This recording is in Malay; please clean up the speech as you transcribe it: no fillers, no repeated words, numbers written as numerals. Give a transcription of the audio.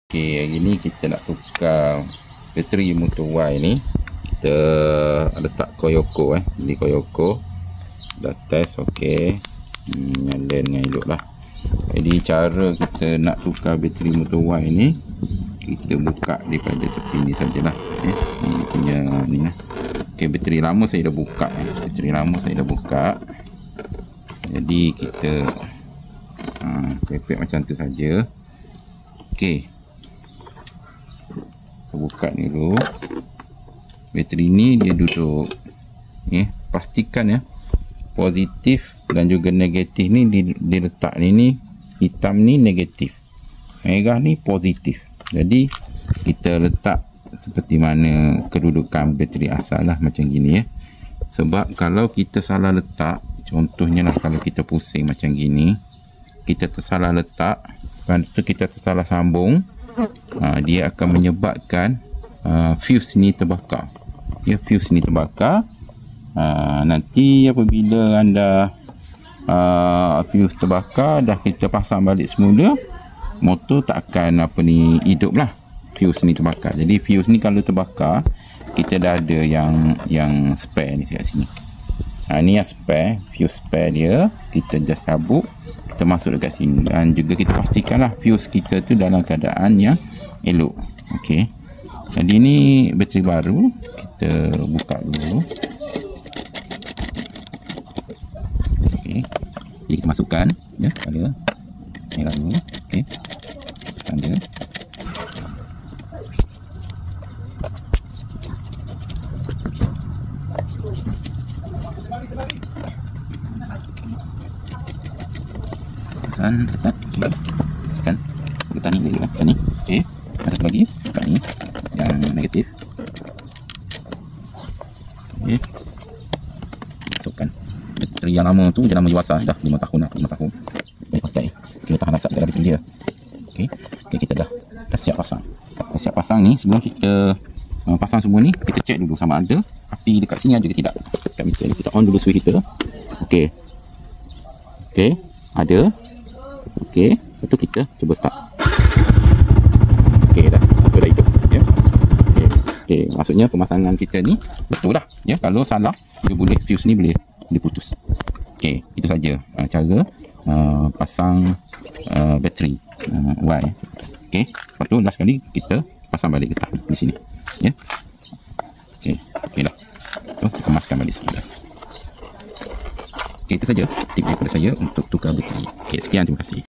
Okey, hari ni kita nak tukar bateri motor Y ni. Kita letak Koyoko beli Koyoko. Dah test okey. Nyala dengan elok lah. Jadi cara kita nak tukar bateri motor Y ni, kita buka daripada tepi ni sajalah. Ni punya ni lah. Okey, bateri lama saya dah buka bateri lama saya dah buka. Jadi kita pepek macam tu saja. Okey, buka ni dulu. Bateri ni dia duduk pastikan positif dan juga negatif ni diletak ni hitam ni negatif, merah ni positif. Jadi kita letak seperti mana kedudukan bateri asal lah, macam gini sebab kalau kita salah letak, contohnya lah kalau kita pusing macam gini, kita tersalah letak, lepas tu kita tersalah sambung, dia akan menyebabkan fuse ni terbakar. Fuse ni terbakar. Nanti apabila anda fuse terbakar, dah kita pasang balik semula, motor tak akan hidup lah. Fuse ni terbakar. Jadi fuse ni kalau terbakar, kita dah ada yang spare ni kat sini. Ni yang spare, fuse spare dia. Kita just cabut, kita masuk dekat sini, dan juga kita pastikan lah fuse kita tu dalam keadaan yang elok. Okey, jadi ni bateri baru, kita buka dulu. Okey, jadi kita masukkan pada ni lalu. Okey, tanda. Tekan, tekan, tekan ni boleh tekan ni. Okey, satu lagi tekan ni yang negatif. Okey, masukkan bateri yang lama tu, jangan menjuasa dah 5 tahun lah, 5 tahun boleh pakai. Kita tahan asap dalam bateri dia. Okey, kita dah siap pasang. Dah siap pasang ni. Sebelum kita pasang semua ni, kita cek dulu sama ada api dekat sini ada ke tidak. Dekat meter ni kita on dulu switch kita. Okey, ada. Okey, lepas tu kita cuba start. Okey, dah hidup Okey, maksudnya pemasangan kita ni betul dah kalau salah, dia boleh fuse ni boleh diputus. Okey, itu saja cara pasang bateri Y. Okey, lepas tu last sekali kita pasang balik getah di sini okey dah. Tu kita kemaskan balik semula. Okey, itu saja tip daripada saya untuk tukar bateri. Okey, sekian, terima kasih.